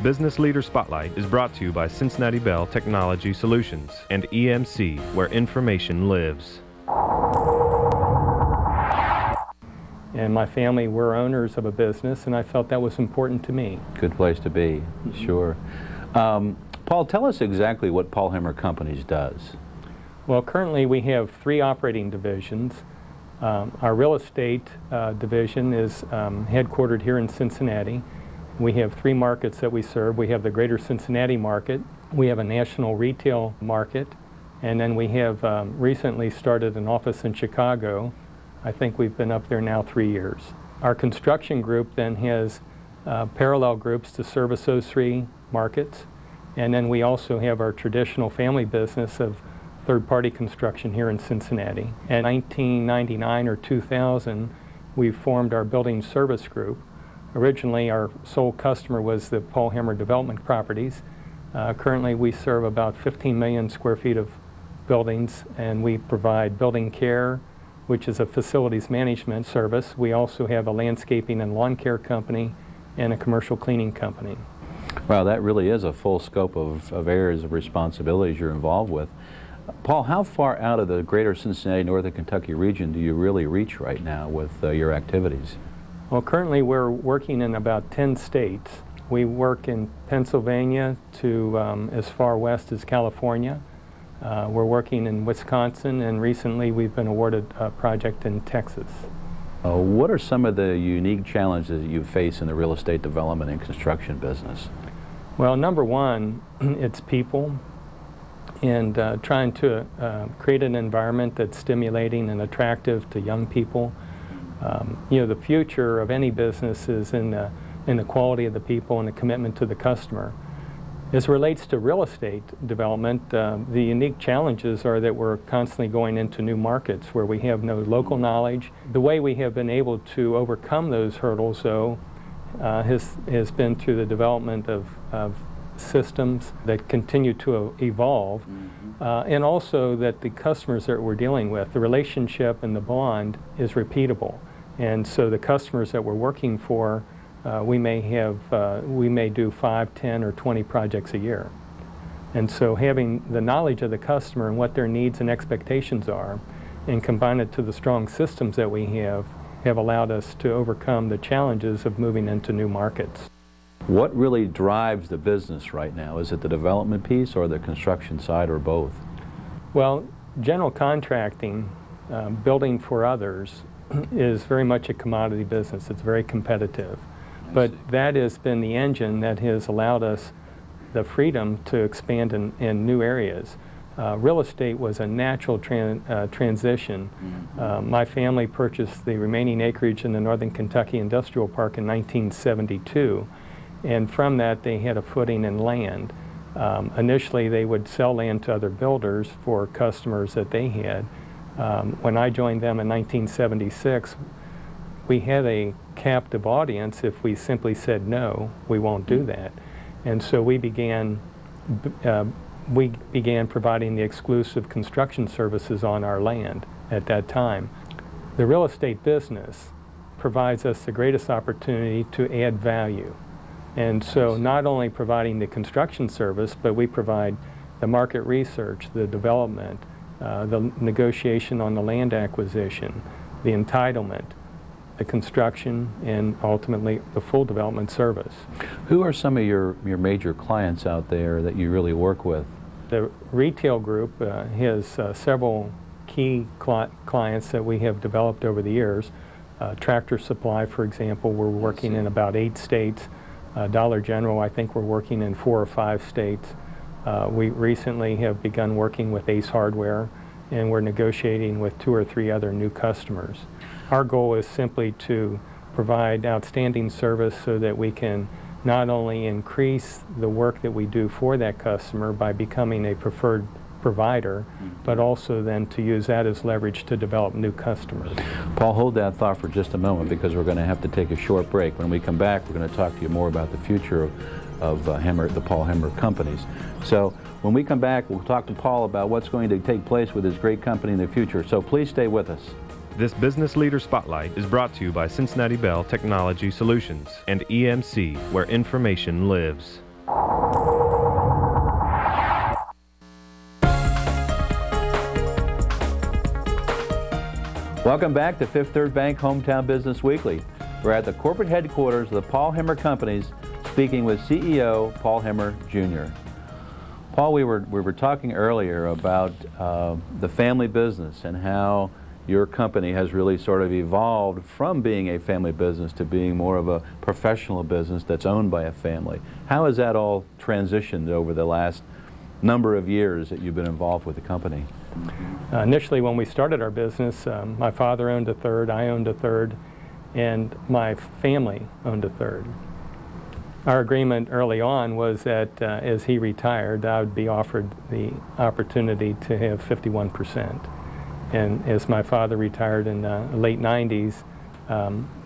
Business Leader Spotlight is brought to you by Cincinnati Bell Technology Solutions and EMC, where information lives. And my family were owners of a business, and I felt that was important to me. Good place to be, sure. Paul, tell us exactly what Paul Hemmer Companies does. Well, currently we have 3 operating divisions. Our real estate division is headquartered here in Cincinnati. We have 3 markets that we serve. We have the greater Cincinnati market, we have a national retail market, and then we have recently started an office in Chicago. I think we've been up there now 3 years. Our construction group then has parallel groups to service those 3 markets, and then we also have our traditional family business of third-party construction here in Cincinnati. In 1999 or 2000, we formed our building service group. Originally, our sole customer was the Paul Hemmer Development Properties. Currently, we serve about 15 million square feet of buildings, and we provide building care, which is a facilities management service. We also have a landscaping and lawn care company and a commercial cleaning company. Wow, that really is a full scope of areas of responsibilities you're involved with. Paul, how far out of the greater Cincinnati, Northern Kentucky region do you really reach right now with your activities? Well, currently we're working in about 10 states. We work in Pennsylvania to as far west as California. We're working in Wisconsin, and recently we've been awarded a project in Texas. What are some of the unique challenges that you face in the real estate development and construction business? Well, number one, it's people, and trying to create an environment that's stimulating and attractive to young people. You know, the future of any business is in the quality of the people and the commitment to the customer. As it relates to real estate development, the unique challenges are that we're constantly going into new markets where we have no local knowledge. The way we have been able to overcome those hurdles, though, has been through the development of systems that continue to evolve, and also that the customers that we're dealing with, the relationship and the bond is repeatable. And so the customers that we're working for, we may do 5, 10, or 20 projects a year. And so having the knowledge of the customer and what their needs and expectations are, and combine it to the strong systems that we have allowed us to overcome the challenges of moving into new markets. What really drives the business right now? Is it the development piece or the construction side, or both? Well, general contracting, building for others, is very much a commodity business. It's very competitive. But that has been the engine that has allowed us the freedom to expand in new areas. Real estate was a natural transition. My family purchased the remaining acreage in the Northern Kentucky Industrial Park in 1972, and from that they had a footing in land. Initially they would sell land to other builders for customers that they had. When I joined them in 1976, we had a captive audience. If we simply said no, we won't do that. And so we began providing the exclusive construction services on our land at that time. The real estate business provides us the greatest opportunity to add value. And so not only providing the construction service, but we provide the market research, the development, the negotiation on the land acquisition, the entitlement, the construction, and ultimately the full development service. Who are some of your major clients out there that you really work with? The retail group has several key clients that we have developed over the years. Tractor Supply, for example, we're working in about 8 states. Dollar General, I think we're working in 4 or 5 states. We recently have begun working with Ace Hardware, and we're negotiating with 2 or 3 other new customers. Our goal is simply to provide outstanding service so that we can not only increase the work that we do for that customer by becoming a preferred provider, but also then to use that as leverage to develop new customers. Paul, hold that thought for just a moment, because we're going to have to take a short break. When we come back, we're going to talk to you more about the future of the Paul Hemmer Companies. So when we come back, we'll talk to Paul about what's going to take place with his great company in the future. So please stay with us. This Business Leader Spotlight is brought to you by Cincinnati Bell Technology Solutions and EMC, where information lives. Welcome back to Fifth Third Bank Hometown Business Weekly. We're at the corporate headquarters of the Paul Hemmer Companies, speaking with CEO Paul Hemmer Jr. Paul, we were talking earlier about the family business and how your company has really sort of evolved from being a family business to being more of a professional business that's owned by a family. How has that all transitioned over the last number of years that you've been involved with the company? Initially, when we started our business, my father owned a third, I owned a third, and my family owned a third. Our agreement early on was that as he retired, I would be offered the opportunity to have 51%. And as my father retired in the late 90s,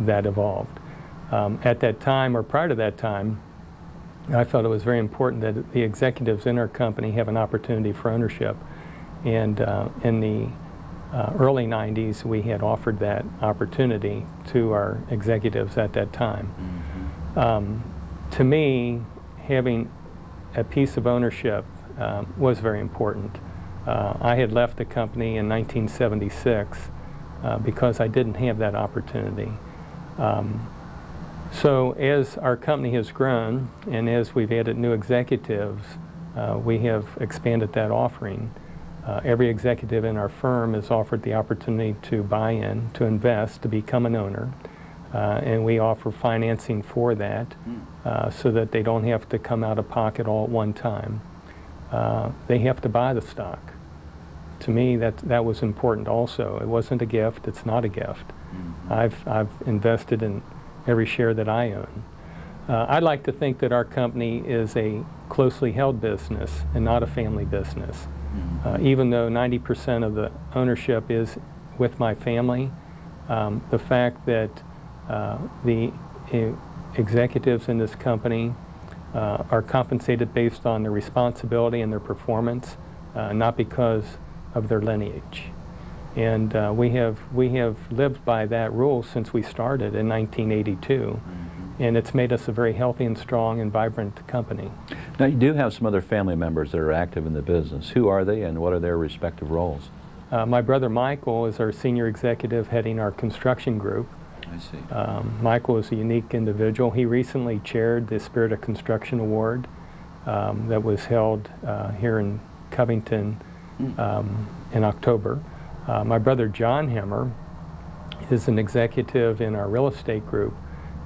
that evolved. At that time, or prior to that time, I felt it was very important that the executives in our company have an opportunity for ownership. And in the early 90s, we had offered that opportunity to our executives at that time. To me, having a piece of ownership was very important. I had left the company in 1976 because I didn't have that opportunity. So as our company has grown and as we've added new executives, we have expanded that offering. Every executive in our firm is offered the opportunity to buy in, to invest, to become an owner. And we offer financing for that so that they don't have to come out of pocket all at one time. They have to buy the stock. To me, that was important also. It wasn't a gift. It's not a gift. I've invested in every share that I own. I'd like to think that our company is a closely held business and not a family business. Even though 90% of the ownership is with my family, the fact that the executives in this company are compensated based on their responsibility and their performance, not because of their lineage. And we have lived by that rule since we started in 1982, and it's made us a very healthy and strong and vibrant company. Now, you do have some other family members that are active in the business. Who are they and what are their respective roles? My brother Michael is our senior executive heading our construction group. I see. Michael is a unique individual. He recently chaired the Spirit of Construction Award that was held here in Covington in October. My brother John Hemmer is an executive in our real estate group,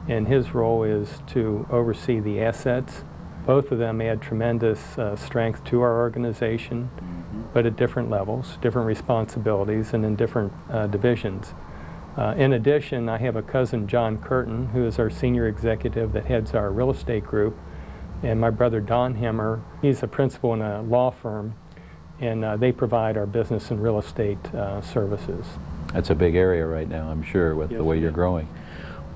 and his role is to oversee the assets. Both of them add tremendous strength to our organization, but at different levels, different responsibilities, and in different divisions. In addition, I have a cousin, John Curtin, who is our senior executive that heads our real estate group, and my brother Don Hemmer, he's a principal in a law firm, and they provide our business and real estate services. That's a big area right now, I'm sure, with the way you're growing.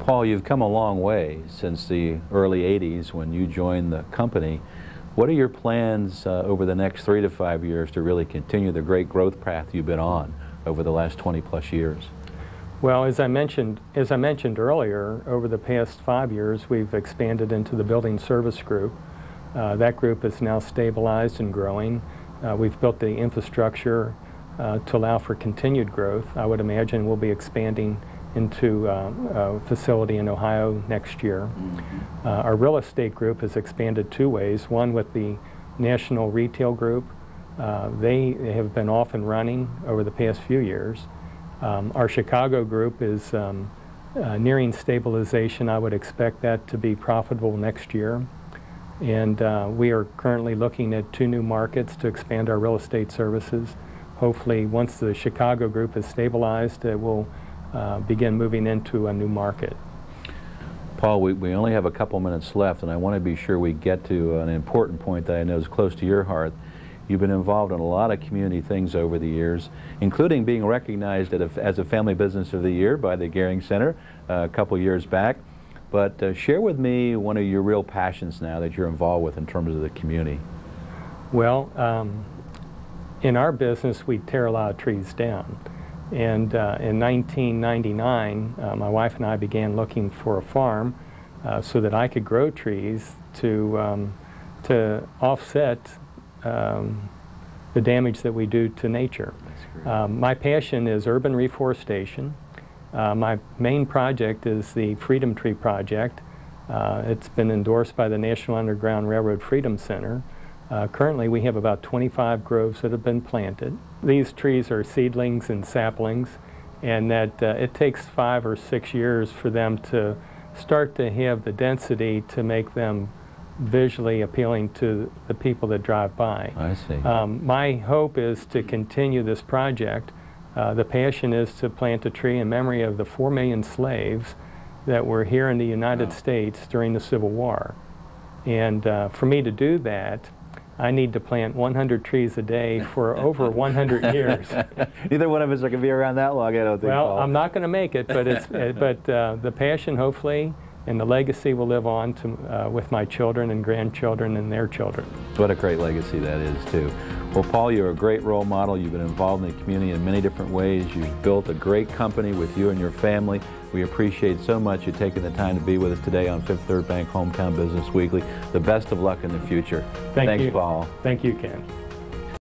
Paul, you've come a long way since the early 80s when you joined the company. What are your plans over the next 3 to 5 years to really continue the great growth path you've been on over the last 20+ years? Well, as I mentioned earlier, over the past 5 years, we've expanded into the building service group. That group is now stabilized and growing. We've built the infrastructure to allow for continued growth. I would imagine we'll be expanding into a facility in Ohio next year. Our real estate group has expanded 2 ways. One with the National Retail Group. They have been off and running over the past few years. Our Chicago group is nearing stabilization. I would expect that to be profitable next year. And we are currently looking at 2 new markets to expand our real estate services. Hopefully, once the Chicago group is stabilized, we'll begin moving into a new market. Paul, we only have a couple minutes left, and I want to be sure we get to an important point that I know is close to your heart. You've been involved in a lot of community things over the years, including being recognized as a Family Business of the Year by the Gehring Center a couple years back. But share with me one of your real passions now that you're involved with in terms of the community. Well, in our business, we tear a lot of trees down. And in 1999, my wife and I began looking for a farm so that I could grow trees to offset the damage that we do to nature. My passion is urban reforestation. My main project is the Freedom Tree Project. It's been endorsed by the National Underground Railroad Freedom Center. Currently we have about 25 groves that have been planted. These trees are seedlings and saplings, and that it takes 5 or 6 years for them to start to have the density to make them visually appealing to the people that drive by. I see. My hope is to continue this project. The passion is to plant a tree in memory of the 4 million slaves that were here in the United States during the Civil War. And for me to do that, I need to plant 100 trees a day for over 100 years. Neither one of us are going to be around that long, I don't think, well, Paul. I'm not going to make it, but the passion, hopefully, and the legacy will live on to, with my children and grandchildren and their children. What a great legacy that is, too. Well, Paul, you're a great role model. You've been involved in the community in many different ways. You've built a great company with you and your family. We appreciate so much you taking the time to be with us today on Fifth Third Bank Hometown Business Weekly. The best of luck in the future. Thanks, Paul. Thank you, Ken.